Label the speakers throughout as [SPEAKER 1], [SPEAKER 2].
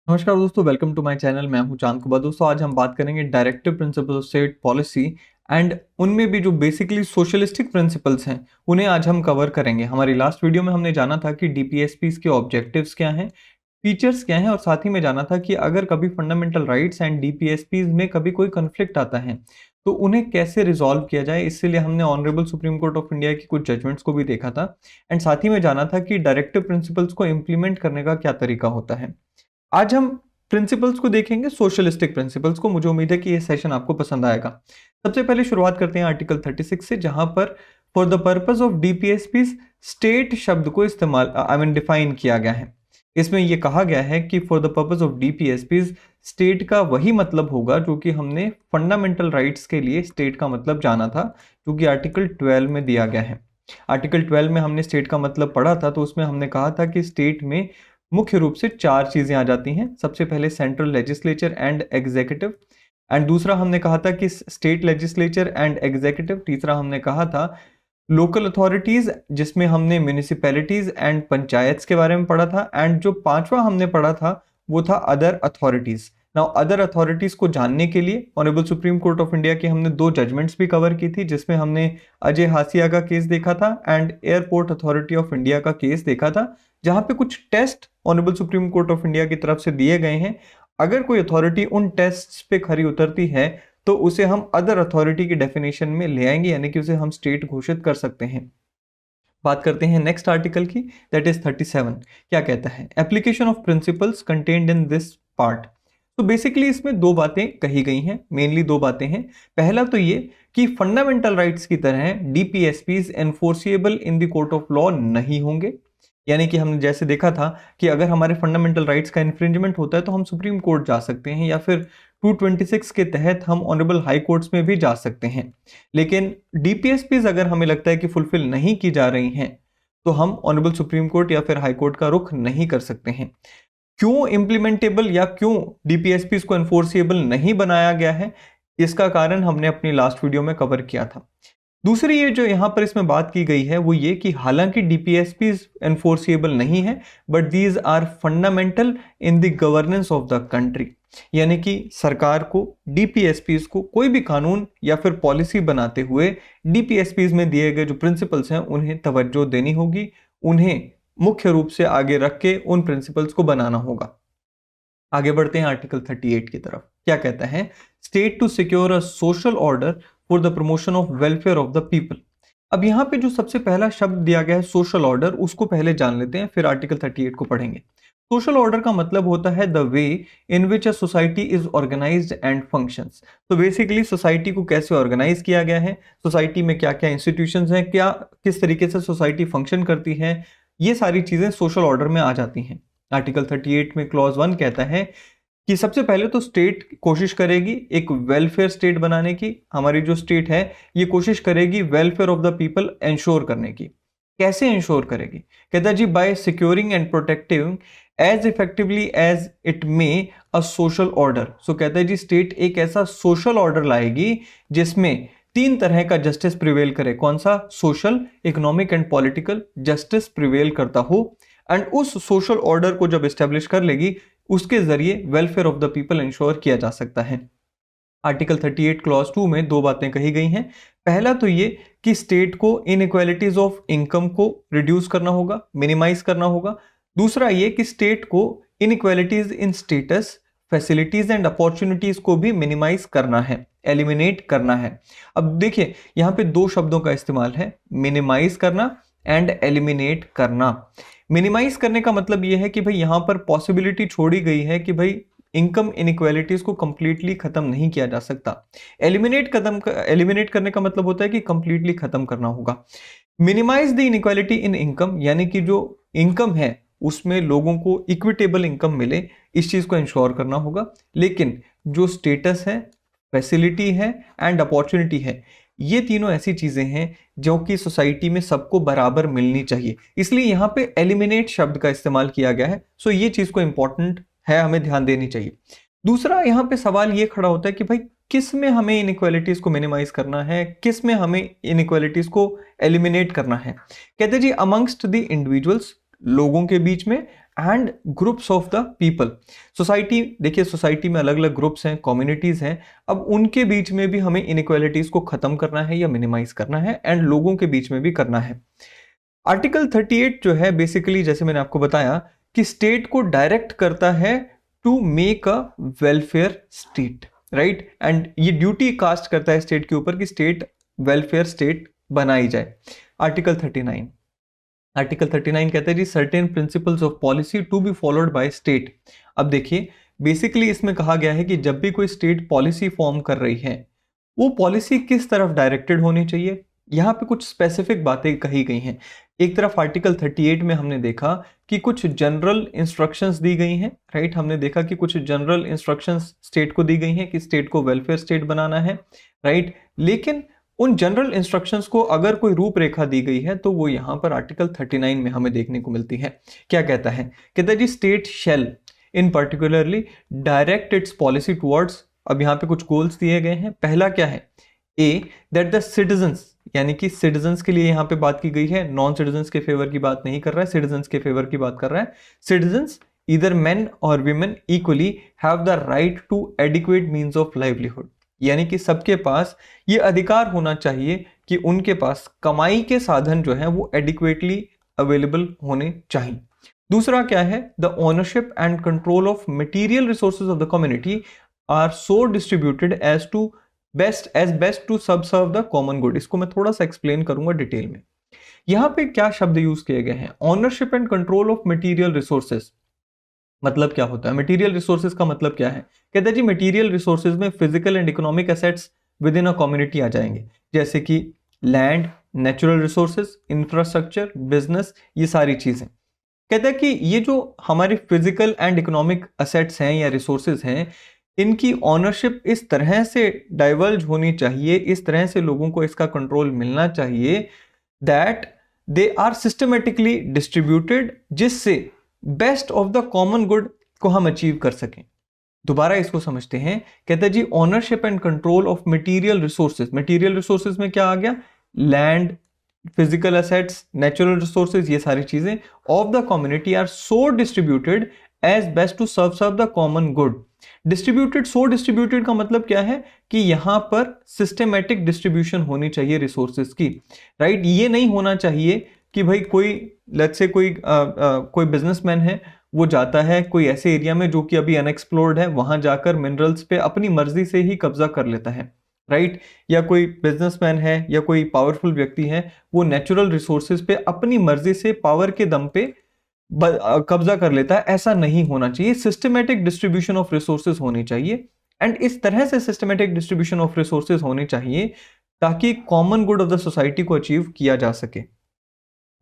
[SPEAKER 1] नमस्कार दोस्तों, welcome to my channel. मैं हूं चांद कुबा। दोस्तों, आज हम बात करेंगे directive principle of state policy and उनमें भी जो बेसिकली सोशलिस्टिक प्रिंसिपल्स हैं उन्हें आज हम कवर करेंगे। हमारी लास्ट वीडियो में हमने जाना था कि डीपीएसपीस के ऑब्जेक्टिव्स क्या हैं, फीचर्स क्या हैं, और साथ ही में जाना था कि अगर कभी फंडामेंटल राइट्स एंड डीपीएसपीस में कभी कोई कन्फ्लिक्ट आता है तो उन्हें कैसे रिजॉल्व किया जाए। इसलिए हमने honourable Supreme Court of India की कुछ जजमेंट्स को भी देखा था एंड साथ ही में जाना था कि डायरेक्टिव प्रिंसिपल्स को इम्प्लीमेंट करने का क्या तरीका होता है। आज हम प्रिंसिपल्स को देखेंगे, सोशलिस्टिक प्रिंसिपल्स को। मुझे उम्मीद है कि ये सेशन आपको पसंद आएगा। सबसे पहले शुरुआत करते हैं आर्टिकल 36 से, जहां पर for the purpose of DPSPs state शब्द को इस्तेमाल डिफाइन किया गया है। इसमें यह कहा गया है कि for the purpose of DPSPs state का वही मतलब होगा जो कि हमने फंडामेंटल राइट्स के लिए स्टेट का मतलब जाना था, जो कि आर्टिकल 12 में दिया गया है। आर्टिकल 12 में हमने स्टेट का मतलब पढ़ा था, तो उसमें हमने कहा था कि स्टेट में मुख्य रूप से चार चीजें आ जाती हैं। सबसे पहले central legislature and executive, and दूसरा हमने कहा था कि स्टेट लेजिस्लेचर एंड एग्जीक्यूटिव। तीसरा हमने कहा था लोकल अथॉरिटीज, जिसमें हमने म्यूनिसिपैलिटीज एंड पंचायत्स के बारे में पढ़ा था। एंड जो पांचवा हमने पढ़ा था वो था other authorities. Now other authorities को जानने के लिए honourable Supreme Court of India की हमने दो जजमेंट्स भी कवर की थी, जिसमें हमने अजय हासिया का केस देखा था and airport authority of India का केस देखा था, जहां पे कुछ test honourable Supreme Court of India की तरफ से दिए गए हैं। अगर कोई अथॉरिटी उन टेस्ट्स पे खरी उतरती है तो उसे हम अदर अथॉरिटी की डेफिनेशन में ले आएंगे, यानी कि उसे हम स्टेट घोषित कर सकते हैं। बात करते हैं नेक्स्ट आर्टिकल की, दैट इज 37। क्या कहता है? Application of principles contained in this part. तो बेसिकली इसमें दो बातें कही गई हैं, मेनली दो बातें हैं। पहला तो ये कि फंडामेंटल राइट्स की तरह DPSPs enforceable in the court of law नहीं होंगे। यानी कि हमने जैसे देखा था कि अगर हमारे फंडामेंटल राइट्स का इन्फ्रिंजमेंट होता है तो हम सुप्रीम कोर्ट जा सकते हैं, या फिर 226 के तहत हम ऑनरेबल हाई कोर्ट्स में भी जा सकते हैं। लेकिन डीपीएसपीज अगर हमें लगता है कि फुलफिल नहीं की जा रही हैं तो हम ऑनरेबल सुप्रीम कोर्ट या फिर हाई कोर्ट का रुख नहीं कर सकते हैं। क्यों इम्प्लीमेंटेबल या क्यों डीपीएसपीज को एनफोर्सिएबल नहीं बनाया गया है, इसका कारण हमने अपनी लास्ट वीडियो में कवर किया था। दूसरी ये जो यहां पर इसमें बात की गई है वो ये कि हालांकि डीपीएसपी एनफोर्सिएबल नहीं है, but these are fundamental in the governance of the country. यानी कि सरकार को डीपीएसपी को कोई भी कानून या फिर पॉलिसी बनाते हुए डीपीएसपी में दिए गए जो प्रिंसिपल्स हैं उन्हें तवज्जो देनी होगी, उन्हें मुख्य रूप से आगे रख के उन प्रिंसिपल्स को बनाना होगा। आगे बढ़ते हैं आर्टिकल 38 की तरफ। क्या कहता है? State to secure a social order for the promotion of welfare of the people. अब यहां पे जो सबसे पहला शब्द दिया गया है सोशल ऑर्डर, उसको पहले जान लेते हैं, फिर आर्टिकल 38 को पढ़ेंगे। सोशल ऑर्डर का मतलब होता है the way in which a society is organised and functions. तो बेसिकली सोसाइटी को कैसे ऑर्गेनाइज किया गया है, सोसाइटी में क्या क्या इंस्टीट्यूशंस हैं, क्या किस तरीके से सोसाइटी फंक्शन करती है, ये सारी चीजें सोशल ऑर्डर में आ जाती हैं। आर्टिकल 38 में क्लॉज 1 कहता है कि सबसे पहले तो स्टेट कोशिश करेगी एक वेलफेयर स्टेट बनाने की। हमारी जो स्टेट है ये कोशिश करेगी welfare of the people ensure करने की। कैसे इंश्योर करेगी? कहता है जी by securing and protecting as effectively as it may a social order. So कहता है जी स्टेट एक ऐसा सोशल ऑर्डर लाएगी जिसमें तीन तरह का जस्टिस प्रिवेल करे। कौन सा? Social, economic and political justice prevail करता हो। एंड उस सोशल ऑर्डर को जब एस्टेब्लिश कर लेगी उसके जरिए welfare of the people ensure किया जा सकता है। आर्टिकल 38 क्लॉज 2 में दो बातें कही गई हैं। पहला तो ये कि स्टेट को इनइक्वालिटीज ऑफ इनकम को रिड्यूस करना होगा, मिनिमाइज करना होगा। दूसरा ये कि स्टेट को inequalities in status, facilities and opportunities को भी मिनिमाइज करना है, एलिमिनेट करना है। अब देखिए यहां पे दो शब्दों का इस्तेमाल है, मिनिमाइज करना एंड एलिमिनेट करना। मिनिमाइज करने का मतलब यह है कि भाई यहां पर पॉसिबिलिटी छोड़ी गई है कि भाई इनकम इनइक्वालिटीज को कंप्लीटली खत्म नहीं किया जा सकता। एलिमिनेट करने का मतलब होता है कि कंप्लीटली खत्म करना होगा। Minimise the inequality in income, यानी कि जो इनकम है उसमें लोगों को इक्विटेबल इनकम मिले, इस चीज को इंश्योर करना होगा। लेकिन जो स्टेटस है, फैसिलिटी है एंड अपॉर्चुनिटी है, ये तीनों ऐसी चीजें हैं जो कि सोसाइटी में सबको बराबर मिलनी चाहिए, इसलिए यहां पे एलिमिनेट शब्द का इस्तेमाल किया गया है। सो ये चीज को इंपॉर्टेंट है, हमें ध्यान देनी चाहिए। दूसरा यहां पे सवाल ये खड़ा होता है कि भाई किस में हमें इनइक्वालिटीज को मिनिमाइज करना है, किस में हमें इनइक्वालिटीज को एलिमिनेट करना है। कहते हैं जी अमंगस्ट द इंडिविजुअल्स, लोगों के बीच में and groups of the people. Society, देखिए सोसाइटी में अलग अलग ग्रुप्स हैं, कम्युनिटीज हैं, अब उनके बीच में भी हमें इनइक्वालिटीज को खत्म करना है या मिनिमाइज करना है एंड लोगों के बीच में भी करना है। आर्टिकल 38 जो है बेसिकली जैसे मैंने आपको बताया कि स्टेट को डायरेक्ट करता है to make a welfare state, right, and ये ड्यूटी कास्ट करता है स्टेट के ऊपर कि स्टेट वेलफेयर स्टेट बनाई जाए। आर्टिकल 39 कहता है जी certain principles of policy to be followed by state. अब देखिए बेसिकली इसमें कहा गया है कि जब भी कोई स्टेट पॉलिसी फॉर्म कर रही है वो पॉलिसी किस तरफ डायरेक्टेड होनी चाहिए, यहाँ पे कुछ स्पेसिफिक बातें कही गई हैं। एक तरफ आर्टिकल 38 में हमने देखा कि कुछ जनरल इंस्ट्रक्शंस दी गई हैं, राइट, हमने देखा कि कुछ जनरल इंस्ट्रक्शंस स्टेट को दी गई हैं कि स्टेट को वेलफेयर स्टेट बनाना है, राइट, लेकिन उन जनरल इंस्ट्रक्शंस को अगर कोई रूपरेखा दी गई है तो वो यहाँ पर आर्टिकल 39 में हमें देखने को मिलती है। क्या कहता है, कहता है जी state shall in particularly direct its policy towards, अब यहाँ पे कुछ गोल्स दिए गए हैं। पहला क्या है, ए दैट द सिटीजन्स, यानी कि सिटीजन्स के लिए यहाँ पे बात की गई है, नॉन सिटीजन्स के फेवर की बात नहीं कर रहा है, सिटीजन्स के फेवर की बात कर रहा है। सिटीजन्स ईदर मेन और women equally have the right to adequate means of livelihood, यानी कि सबके पास ये अधिकार होना चाहिए कि उनके पास कमाई के साधन जो है वो एडिक्वेटली अवेलेबल होने चाहिए। दूसरा क्या है, the ownership and control of material resources of the community are so distributed as best to serve the common good. इसको मैं थोड़ा सा एक्सप्लेन करूंगा डिटेल में। यहाँ पे क्या शब्द यूज किए गए हैं, ownership and control of material resources, मतलब क्या होता है, मटेरियल रिसोर्सेज का मतलब क्या है, कहता है जी मटेरियल रिसोर्सेज में physical and economic assets within a community आ जाएंगे, जैसे कि land, natural resources, infrastructure, business, ये सारी चीजें। कहता है कि ये जो हमारे फिजिकल एंड इकोनॉमिक एसेट्स हैं या रिसोर्सेज हैं, इनकी ऑनरशिप इस तरह से डाइवर्ज होनी चाहिए, इस तरह से लोगों को इसका कंट्रोल मिलना चाहिए that they are systematically distributed, जिससे best of the common good को हम अचीव कर सकें। दोबारा इसको समझते हैं, कहते हैं जी ownership and control of material resources, material resources में क्या आ गया, land, physical assets, natural resources, ये सारी चीजें of the community are so distributed as best to serve the common good. Distributed, so distributed का मतलब क्या है कि यहां पर सिस्टमेटिक डिस्ट्रीब्यूशन होनी चाहिए रिसोर्सेज की, राइट, ये नहीं होना चाहिए कि भाई कोई लेट्स से कोई बिजनेसमैन है, वो जाता है कोई ऐसे एरिया में जो कि अभी अनएक्सप्लोर्ड है, वहां जाकर मिनरल्स पे अपनी मर्जी से ही कब्जा कर लेता है, राइट, या कोई बिजनेसमैन है या कोई पावरफुल व्यक्ति है, वो नेचुरल रिसोर्सेज पे अपनी मर्जी से पावर के दम पे कब्जा कर लेता है। ऐसा नहीं होना चाहिए, सिस्टमेटिक डिस्ट्रीब्यूशन ऑफ रिसोर्सेज होनी चाहिए, एंड इस तरह से सिस्टमेटिक डिस्ट्रीब्यूशन ऑफ रिसोर्सेज होने चाहिए ताकि common good of the society को अचीव किया जा सके।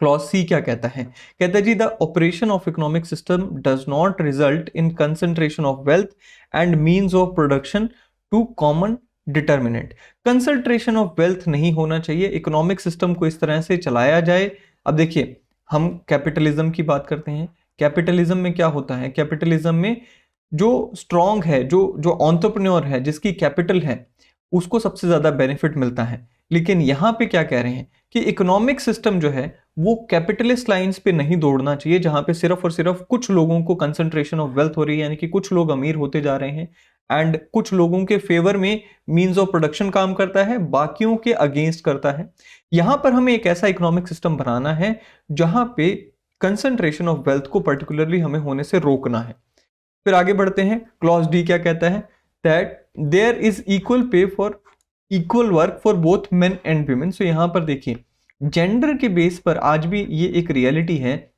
[SPEAKER 1] क्लॉज सी क्या कहता है, कहता है जी the operation of economic system does not result in concentration of wealth and means of production to common determinant. Concentration of wealth नहीं होना चाहिए, इकोनॉमिक सिस्टम को इस तरह से चलाया जाए। अब देखिए हम कैपिटलिज्म की बात करते हैं, कैपिटलिज्म में क्या होता है, कैपिटलिज्म में जो स्ट्रॉन्ग है, जो एंटरप्रेन्योर है, जिसकी कैपिटल है, उसको सबसे ज्यादा बेनिफिट मिलता है। लेकिन यहां पे क्या कह रहे हैं कि इकोनॉमिक सिस्टम जो है वो कैपिटलिस्ट लाइंस पे नहीं दौड़ना चाहिए, जहां पे सिर्फ और सिर्फ कुछ लोगों को कंसंट्रेशन ऑफ वेल्थ हो रही है, यानी कि कुछ लोग अमीर होते जा रहे हैं एंड कुछ लोगों के फेवर में मींस ऑफ प्रोडक्शन काम करता है, बाकियों के अगेंस्ट करता है। यहां पर हमें एक ऐसा इकोनॉमिक सिस्टम बनाना है जहां पे कंसंट्रेशन ऑफ वेल्थ को पर्टिकुलरली हमें होने से रोकना है। फिर आगे बढ़ते हैं, क्लॉज डी क्या कहता है, that there is equal pay for equal work for both men and women. So यहां पर देखिए जेंडर के बेस पर आज भी ये एक रियलिटी है,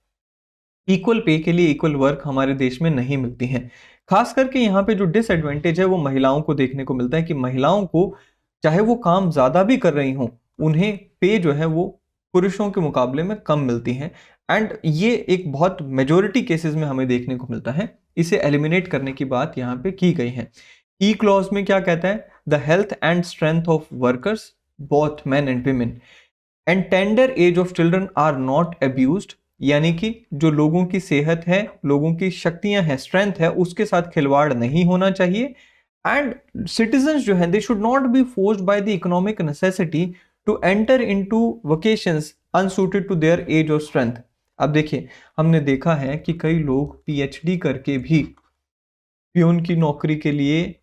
[SPEAKER 1] इक्वल पे के लिए इक्वल वर्क हमारे देश में नहीं मिलती है। खास करके यहाँ पे जो डिसएडवांटेज है वो महिलाओं को देखने को मिलता है कि महिलाओं को चाहे वो काम ज्यादा भी कर रही हों, उन्हें पे जो है वो पुरुषों के मुकाबले में कम मिलती है, एंड ये एक बहुत मेजोरिटी केसेस में हमें देखने को मिलता है। इसे एलिमिनेट करने की बात यहाँ पे की गई है। ई क्लॉज में क्या कहता है, the health and strength of workers both men and women and tender age of children are not abused, यानी कि जो लोगों की सेहत है, लोगों की शक्तियां हैं, स्ट्रेंथ है, उसके साथ खिलवाड़ नहीं होना चाहिए। एंड सिटीजन्स जो है they should not be forced by the economic necessity to enter into vocations unsuited to their age और स्ट्रेंथ। अब देखिए, हमने देखा है कि कई लोग पीएचडी करके भी पियून की नौकरी के लिए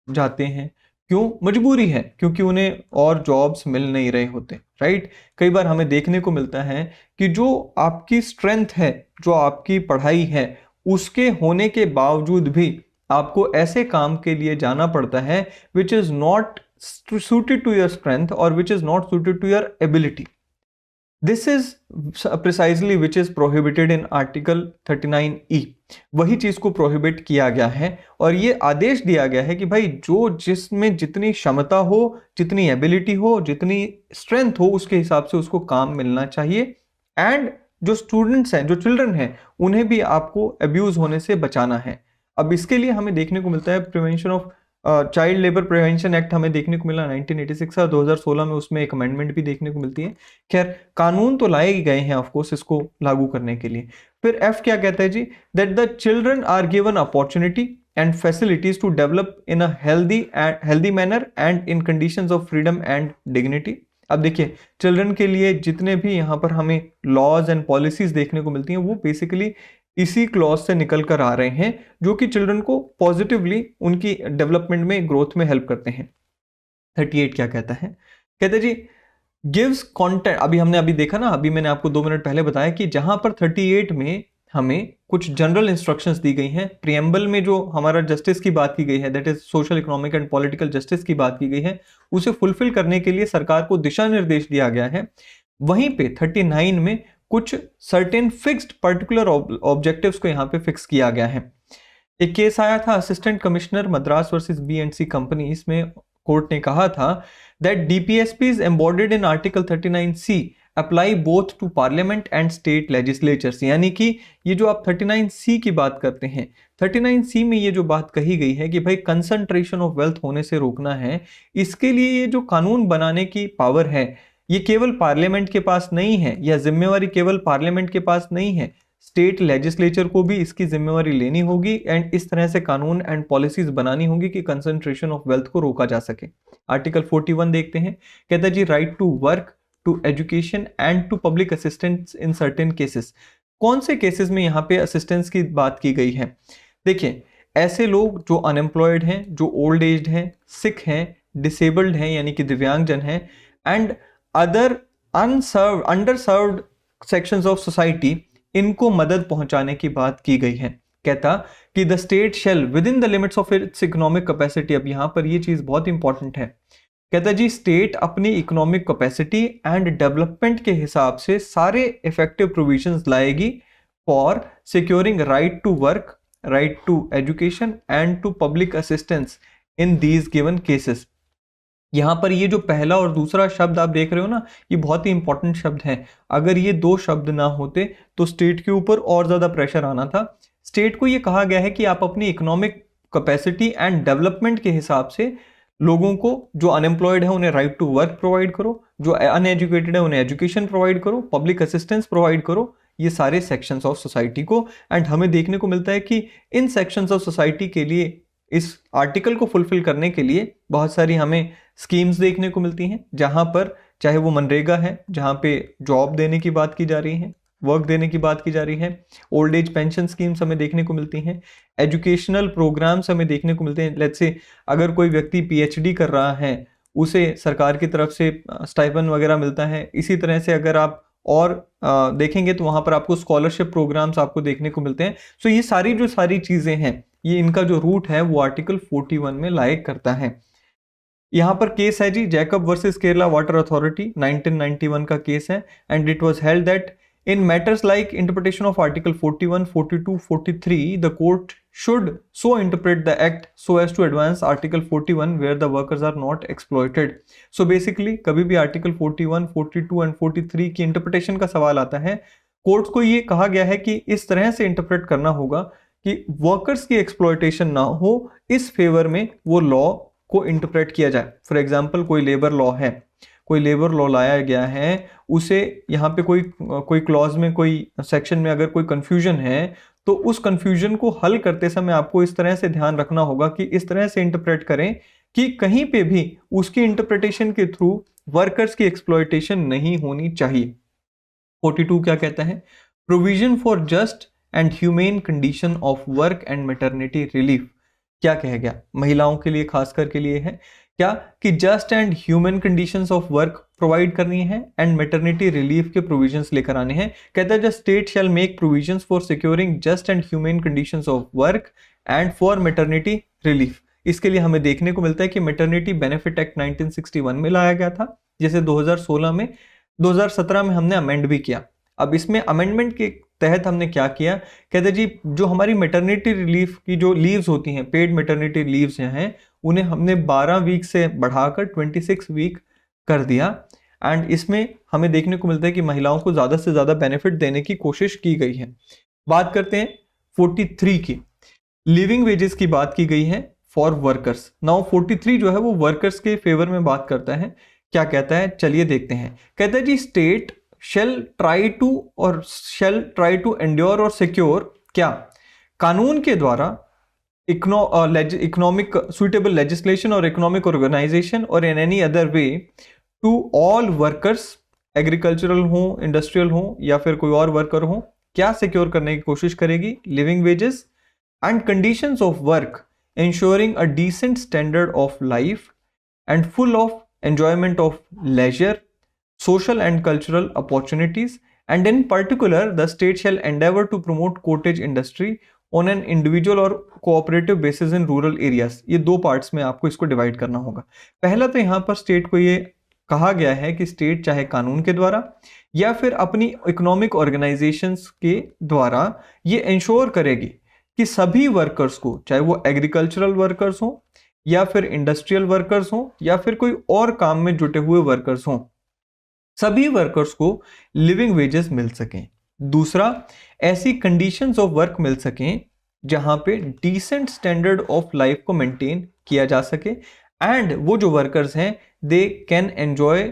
[SPEAKER 1] जाते हैं। क्यों? मजबूरी है, क्योंकि उन्हें और जॉब्स मिल नहीं रहे होते, राइट? कई बार हमें देखने को मिलता है कि जो आपकी स्ट्रेंथ है, जो आपकी पढ़ाई है, उसके होने के बावजूद भी आपको ऐसे काम के लिए जाना पड़ता है which is not suited to your strength or which is not suited to your ability. This is precisely which is prohibited in Article 39E. वही चीज को प्रोहिबिट किया गया है और ये आदेश दिया गया है कि भाई जो जिसमें जितनी क्षमता हो, जितनी एबिलिटी हो, जितनी स्ट्रेंथ हो, उसके हिसाब से उसको काम मिलना चाहिए। एंड जो स्टूडेंट्स हैं, जो चिल्ड्रन हैं, उन्हें भी आपको अब्यूज होने से बचाना है। अब इसके लिए हमें देखने को मिलता है prevention of child labour prevention act हमें देखने को मिला 1986 और 2016 में उसमें एक अमेंडमेंट भी देखने को मिलती है। खैर, कानून तो लाए गए हैं ऑफ कोर्स इसको लागू करने के लिए। फिर एफ क्या कहता है जी? That the children are given opportunity and facilities to develop in a healthy manner and in conditions of freedom and dignity. अब देखिए, चिल्ड्रन के लिए जितने भी यहाँ पर हमें लॉज एंड पॉलिसीज देखने को मिलती हैं वो बेसिकली इसी क्लॉज से निकल कर आ रहे हैं, जो कि चिल्ड्रन को पॉजिटिवली उनकी डेवलपमेंट में, ग्रोथ में हेल्प करते हैं। 38 क्या कहता है? कहते हैं जी, गिव्स कंटेंट। अभी देखा ना, अभी मैंने आपको 2 मिनट पहले बताया कि जहां पर 38 में हमें कुछ जनरल इंस्ट्रक्शंस दी गई हैं, प्रियम्बल में जो हमारा जस्टिस की बात की गई है, that is social, economic and political justice की बात की गई है, उसे फुलफिल करने के लिए सरकार को दिशा निर्देश दिया गया है। वहीं पे 39 में कुछ सर्टेन फिक्स्ड पर्टिकुलर ऑब्जेक्टिव्स को यहाँ पे फिक्स किया गया है। एक केस आया था assistant commissioner Madras versus B and C company. इसमें कोर्ट ने कहा था that DPSPs embodied in article 39C apply both to parliament and state legislatures. यानी कि ये जो आप 39C की बात करते हैं, 39C में ये जो बात कही गई है कि भाई कंसंट्रेशन ऑफ वेल्थ होने से रोकना है, इसके लिए ये जो कानून बनाने की पावर है ये केवल पार्लियामेंट के पास नहीं है, या जिम्मेवारी केवल पार्लियामेंट के पास नहीं है, स्टेट लेजिस्लेचर को भी इसकी जिम्मेवारी लेनी होगी एंड इस तरह से कानून एंड पॉलिसीज बनानी होगी कि कंसंट्रेशन ऑफ वेल्थ को रोका जा सके। आर्टिकल 41 देखते हैं। कहता है जी, right to work, to education and to public assistance in certain cases. कौन से केसेस में यहाँ पे असिस्टेंस की बात की गई है? देखिए, ऐसे लोग जो अनएम्प्लॉयड हैं, जो ओल्ड एज हैं, सिक हैं, डिसेबल्ड हैं यानी कि दिव्यांगजन हैं, and other unserved, underserved sections of society, इनको मदद पहुंचाने की बात की गई है। कहता कि the state shall within the limits of its economic capacity. अब यहां पर ये चीज बहुत इंपॉर्टेंट है। कहता जी, स्टेट अपनी इकोनॉमिक कैपेसिटी एंड डेवलपमेंट के हिसाब से सारे इफेक्टिव प्रोविजंस लाएगी for securing right to work, right to education and to public assistance in these given cases. यहाँ पर ये जो पहला और दूसरा शब्द आप देख रहे हो ना, ये बहुत ही इंपॉर्टेंट शब्द हैं। अगर ये 2 शब्द ना होते तो स्टेट के ऊपर और ज्यादा प्रेशर आना था। स्टेट को ये कहा गया है कि आप अपनी इकोनॉमिक कैपेसिटी एंड डेवलपमेंट के हिसाब से लोगों को, जो अनएम्प्लॉयड है उन्हें राइट टू वर्क प्रोवाइड करो, जो अनएजुकेटेड है उन्हें एजुकेशन प्रोवाइड करो, पब्लिक असिस्टेंस प्रोवाइड करो, ये सारे सेक्शंस ऑफ सोसाइटी को। एंड हमें देखने को मिलता है कि इन सेक्शंस ऑफ सोसाइटी के लिए, इस आर्टिकल को फुलफिल करने के लिए बहुत सारी हमें स्कीम्स देखने को मिलती हैं, जहां पर चाहे वो मनरेगा है, जहां पे जॉब देने की बात की जा रही है, वर्क देने की बात की जा रही है, ओल्ड एज पेंशन स्कीम्स हमें देखने को मिलती हैं, एजुकेशनल प्रोग्राम्स हमें देखने को मिलते हैं। लेट्स से अगर कोई व्यक्ति पीएचडी कर रहा है, उसे सरकार की तरफ से स्टाइपेंड वगैरह मिलता है। इसी तरह से अगर आप और देखेंगे तो वहां पर आपको स्कॉलरशिप प्रोग्राम्स आपको देखने को मिलते हैं। सो ये सारी जो सारी चीजें हैं, ये इनका जो रूट है वो आर्टिकल 41 में लायक करता है। यहां पर केस है जी, Jacob versus Kerala water authority, 1991 का केस है। And it was held that in matters like interpretation of article 41, 42, 43 the court should so interpret the act so as to advance article 41 where the workers are not exploited. So basically कभी भी article 41, 42 and 43 की interpretation का सवाल आता है, court को ये कहा गया है कि इस तरह से इंटरप्रेट करना होगा कि वर्कर्स की एक्सप्लॉयटेशन ना हो, इस फेवर में वो लॉ को इंटरप्रेट किया जाए। फॉर एग्जाम्पल, कोई लेबर लॉ है, कोई लेबर लॉ लाया गया है, उसे यहाँ पे कोई क्लॉज में, कोई सेक्शन में अगर कोई कंफ्यूजन है तो उस कंफ्यूजन को हल करते समय आपको इस तरह से ध्यान रखना होगा कि इस तरह से इंटरप्रेट करें कि कहीं पे भी उसकी इंटरप्रिटेशन के थ्रू वर्कर्स की एक्सप्लॉयटेशन नहीं होनी चाहिए। 42 क्या कहता है? Provision for just and humane condition of work and maternity relief. क्या कहा गया? महिलाओं के लिए खासकर के लिए है क्या कि just and human conditions of work provide करनी है एंड मैटरनिटी रिलीफ के प्रोविजंस लेकर आने हैं। कहता है the state shell make provisions for securing just and human conditions of work and for maternity relief. इसके लिए हमें देखने को मिलता है कि मैटरनिटी बेनिफिट एक्ट 1961 में लाया गया था, जिसे 2017 में हमने अमेंड भी किया। अब इसमें अमेंडमेंट के तहत हमने क्या किया? कहते जी जो हमारी मैटरनिटी रिलीफ की जो लीव्स होती हैं, पेड मैटरनिटी लीव्स हैं, उन्हें हमने 12 वीक से बढ़ाकर 26 वीक कर दिया। एंड इसमें हमें देखने को मिलता है कि महिलाओं को ज्यादा से ज्यादा बेनिफिट देने की कोशिश की गई है। बात करते हैं 43 की, लिविंग वेजेस की बात की गई है फॉर वर्कर्स। नाउ 43 जो है वो वर्कर्स के फेवर में बात करता है। क्या कहता है? चलिए देखते हैं। कहता है जी state shall try to endure और सिक्योर क्या? कानून के द्वारा इकोनॉमिक सुइटेबल लेजिस्लेशन और इकोनॉमिक ऑर्गेनाइजेशन और in any other way to all workers, agricultural हो, इंडस्ट्रियल हो या फिर कोई और वर्कर हो, क्या सिक्योर करने की कोशिश करेगी? Living wages and conditions of work ensuring a decent standard of life and full of enjoyment of leisure, social and cultural opportunities, and in particular the state shall endeavor to promote cottage industry on an individual और cooperative basis in rural areas। ये दो parts में आपको इसको divide करना होगा। पहला तो यहाँ पर स्टेट को ये कहा गया है कि स्टेट चाहे कानून के द्वारा या फिर अपनी इकोनॉमिक ऑर्गेनाइजेशंस के द्वारा ये इंश्योर करेगी कि सभी वर्कर्स को, चाहे वो एग्रीकल्चरल वर्कर्स हो या फिर इंडस्ट्रियल वर्कर्स हो या फिर कोई और काम में जुटे हुए वर्कर्स हो, सभी वर्कर्स को लिविंग वेजेस मिल सकें। दूसरा, ऐसी कंडीशंस ऑफ वर्क मिल सकें जहां पे डिसेंट स्टैंडर्ड ऑफ लाइफ को मेंटेन किया जा सके एंड वो जो वर्कर्स हैं they can enjoy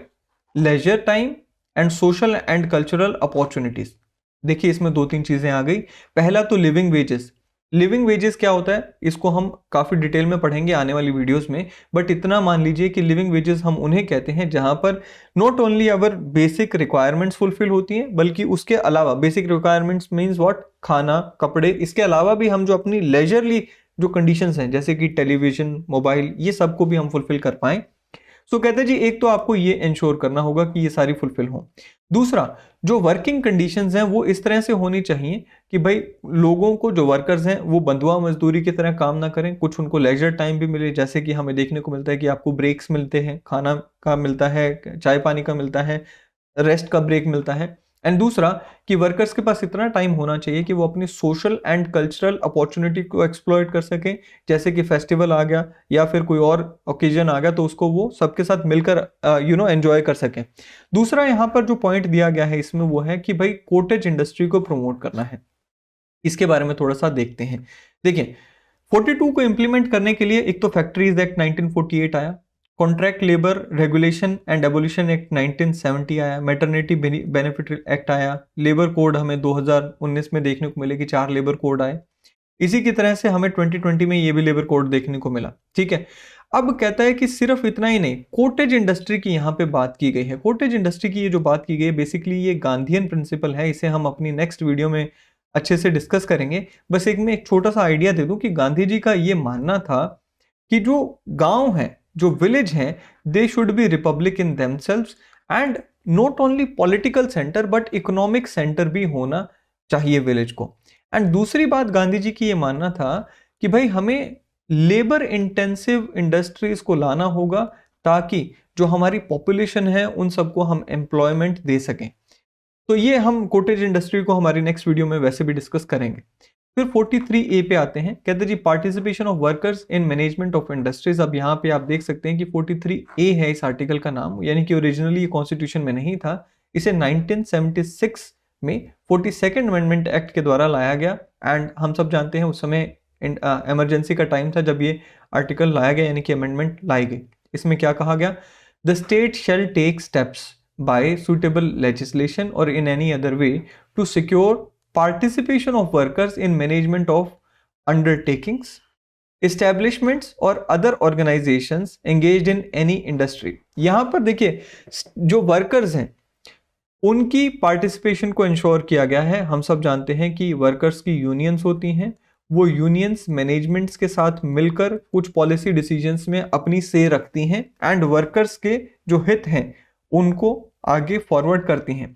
[SPEAKER 1] leisure time and social and cultural opportunities. देखिए इसमें दो तीन चीजें आ गई। पहला तो लिविंग वेजेस। लिविंग वेजेस क्या होता है इसको हम काफी डिटेल में पढ़ेंगे आने वाली वीडियोस में, बट इतना मान लीजिए कि लिविंग वेजेस हम उन्हें कहते हैं जहां पर not only our basic requirements fulfil होती हैं बल्कि उसके अलावा, बेसिक रिक्वायरमेंट्स मींस व्हाट, खाना, कपड़े, इसके अलावा भी हम जो अपनी लेजरली जो कंडीशंस हैं जैसे कि टेलीविजन, मोबाइल, ये सबको भी हम फुलफिल कर पाएं। सो कहते हैं जी एक तो आपको ये इंश्योर करना होगा कि ये सारी फुलफिल हो। दूसरा, जो वर्किंग कंडीशंस हैं वो इस तरह से होनी चाहिए कि भाई लोगों को, जो वर्कर्स हैं वो बंधुआ मजदूरी की तरह काम ना करें, कुछ उनको लेजर टाइम भी मिले, जैसे कि हमें देखने को मिलता है कि आपको ब्रेक्स मिलते हैं, खाना का मिलता है, चाय पानी का मिलता है, रेस्ट का ब्रेक मिलता है। एंड दूसरा कि वर्कर्स के पास इतना टाइम होना चाहिए कि वो अपनी सोशल एंड कल्चरल अपॉर्चुनिटी को एक्सप्लॉइट कर सकें, जैसे कि फेस्टिवल आ गया या फिर कोई और ओकेजन आ गया तो उसको वो सबके साथ मिलकर एंजॉय कर सकें। दूसरा यहाँ पर जो पॉइंट दिया गया है इसमें वो है कि भाई कॉटेज इंडस्ट्री को प्रमोट करना है। इसके बारे में थोड़ा सा देखते हैं। देखिए 42 को इंप्लीमेंट करने के लिए एक तो फैक्ट्रीज एक्ट 1948 आया, contract labour regulation and abolition act 1970 आया, मैटरनिटी बेनिफिट एक्ट आया, लेबर कोड हमें 2019 में देखने को मिले कि 4 लेबर कोड आए। इसी की तरह से हमें 2020 में ये भी लेबर कोड देखने को मिला। ठीक है, अब कहता है कि सिर्फ इतना ही नहीं, कॉटेज इंडस्ट्री की यहाँ पे बात की गई है। कॉटेज इंडस्ट्री की ये जो बात की गई है बेसिकली ये गांधीयन प्रिंसिपल है, इसे हम अपनी नेक्स्ट वीडियो में अच्छे से डिस्कस करेंगे। बस मैं एक छोटा सा आइडिया दे दूं कि गांधी जी का ये मानना था कि जो गांव है, जो विलेज है, they should be Republic in themselves and not only political centre but economic centre भी होना चाहिए विलेज को। एंड दूसरी बात गांधी जी की ये मानना था कि भाई हमें लेबर इंटेंसिव इंडस्ट्रीज को लाना होगा ताकि जो हमारी पॉपुलेशन है उन सबको हम एम्प्लॉयमेंट दे सकें। तो ये हम कॉटेज इंडस्ट्री को हमारी नेक्स्ट वीडियो में वैसे भी डिस्कस करेंगे। फिर 43A पे आते हैं। कहते हैं जी participation of workers in management of industries. अब यहाँ पे आप देख सकते हैं कि 43A है इस आर्टिकल का नाम, यानी कि ओरिजिनली ये कॉन्स्टिट्यूशन में नहीं था, इसे 1976 में 42nd अमेंडमेंट एक्ट के द्वारा लाया गया। एंड हम सब जानते हैं उस समय इमरजेंसी का टाइम था जब ये आर्टिकल लाया गया, यानी कि अमेंडमेंट लाई गई। इसमें क्या कहा गया? The state shall take steps by suitable legislation or in any other way to secure participation of workers in management of undertakings, establishments or other organizations engaged in any industry। यहां पर देखिए जो workers हैं उनकी participation को ensure किया गया है। हम सब जानते हैं कि वर्कर्स की यूनियंस होती हैं, वो यूनियंस मैनेजमेंट्स के साथ मिलकर कुछ पॉलिसी डिसीजंस में अपनी से रखती हैं एंड वर्कर्स के जो हित हैं उनको आगे फॉरवर्ड करती हैं।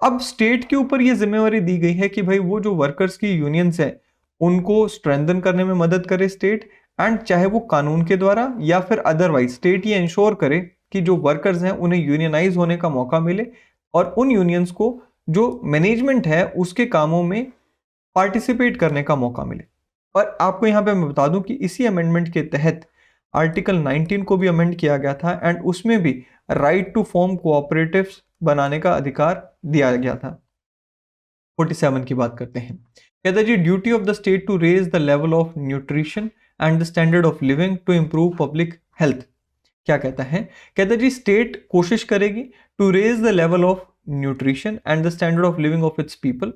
[SPEAKER 1] अब स्टेट के ऊपर ये जिम्मेवारी दी गई है कि भाई वो जो वर्कर्स की यूनियंस है उनको स्ट्रेंथन करने में मदद करे स्टेट, एंड चाहे वो कानून के द्वारा या फिर अदरवाइज स्टेट ये इंश्योर करे कि जो वर्कर्स हैं उन्हें यूनियनाइज होने का मौका मिले और उन यूनियंस को जो मैनेजमेंट है उसके कामों में पार्टिसिपेट करने का मौका मिले। और आपको यहां पे मैं बता दूं कि इसी अमेंडमेंट के तहत आर्टिकल 19 को भी अमेंड किया गया था एंड उसमें भी राइट टू फॉर्म कोऑपरेटिव्स बनाने का अधिकार दिया गया था। 47 की बात करते हैं। कहता है जी, duty of the state to raise the level of nutrition and the standard of living to improve public health. क्या कहता है? कहता है जी, स्टेट कोशिश करेगी to raise the level of nutrition and the standard of living of its people.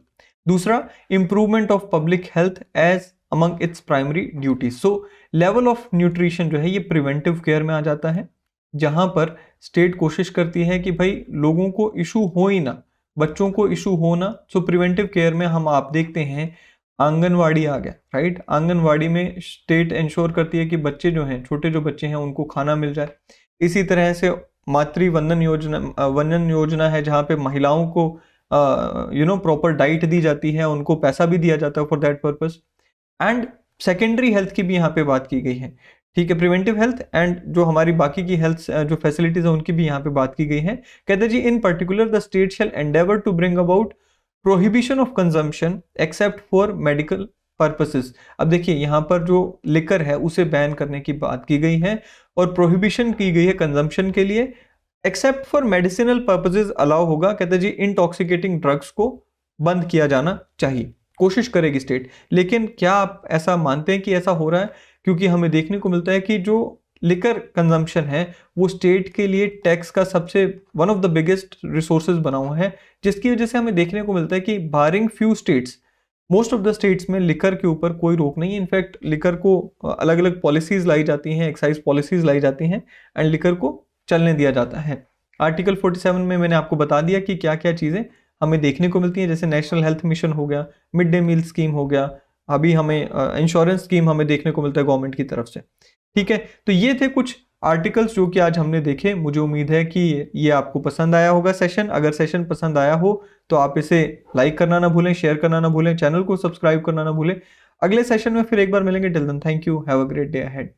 [SPEAKER 1] दूसरा, improvement of public health as among its primary duties. So level of nutrition जो है ये प्रिवेंटिव केयर में आ जाता है, जहां पर स्टेट कोशिश करती है कि भाई लोगों को इशू हो ही ना, बच्चों को इशू होना। सो प्रिवेंटिव केयर में हम आप देखते हैं आंगनवाड़ी आ गया, राइट। आंगनवाड़ी में स्टेट इंश्योर करती है कि बच्चे जो हैं, छोटे जो बच्चे हैं उनको खाना मिल जाए। इसी तरह से मातृ वंदन योजना है जहाँ पे महिलाओं को प्रॉपर डाइट दी जाती है, उनको पैसा भी दिया जाता है for that purpose. And secondary health की भी यहाँ पे बात की गई है, ठीक है। प्रिवेंटिव हेल्थ एंड जो हमारी बाकी की हेल्थ जो फैसिलिटीज है उनकी भी यहाँ पे बात की गई है। कहते हैं जी, in particular the state shall endeavour to bring about prohibition of consumption except for medical purposes. अब देखिए यहाँ पर जो लिकर है उसे बैन करने की बात की गई है और प्रोहिबिशन की गई है कंजम्पशन के लिए, except for medicinal purposes allow होगा। कहते हैं जी, इंटॉक्सिकेटिंग ड्रग्स को बंद किया जाना चाहिए, कोशिश करेगी स्टेट। लेकिन क्या आप ऐसा मानते हैं कि ऐसा हो रहा है? क्योंकि हमें देखने को मिलता है कि जो लिकर कंजम्पशन है वो स्टेट के लिए टैक्स का सबसे one of the biggest resources बना हुआ है, जिसकी वजह से हमें देखने को मिलता है कि barring few states, most of the states में लिकर के ऊपर कोई रोक नहीं है। इनफैक्ट लिकर को अलग अलग पॉलिसीज लाई जाती हैं, एक्साइज पॉलिसीज लाई जाती हैं एंड लिकर को चलने दिया जाता है। आर्टिकल 47 में मैंने आपको बता दिया कि क्या क्या चीज़ें हमें देखने को मिलती हैं, जैसे नेशनल हेल्थ मिशन हो गया, मिड डे मील स्कीम हो गया, अभी हमें इंश्योरेंस स्कीम हमें देखने को मिलता है गवर्नमेंट की तरफ से, ठीक है। तो ये थे कुछ आर्टिकल्स जो कि आज हमने देखे। मुझे उम्मीद है कि ये आपको पसंद आया होगा सेशन। अगर सेशन पसंद आया हो तो आप इसे लाइक करना ना भूलें, शेयर करना ना भूलें, चैनल को सब्सक्राइब करना ना भूलें। अगले सेशन में फिर एक बार मिलेंगे। Till then, thank you, have a great day ahead.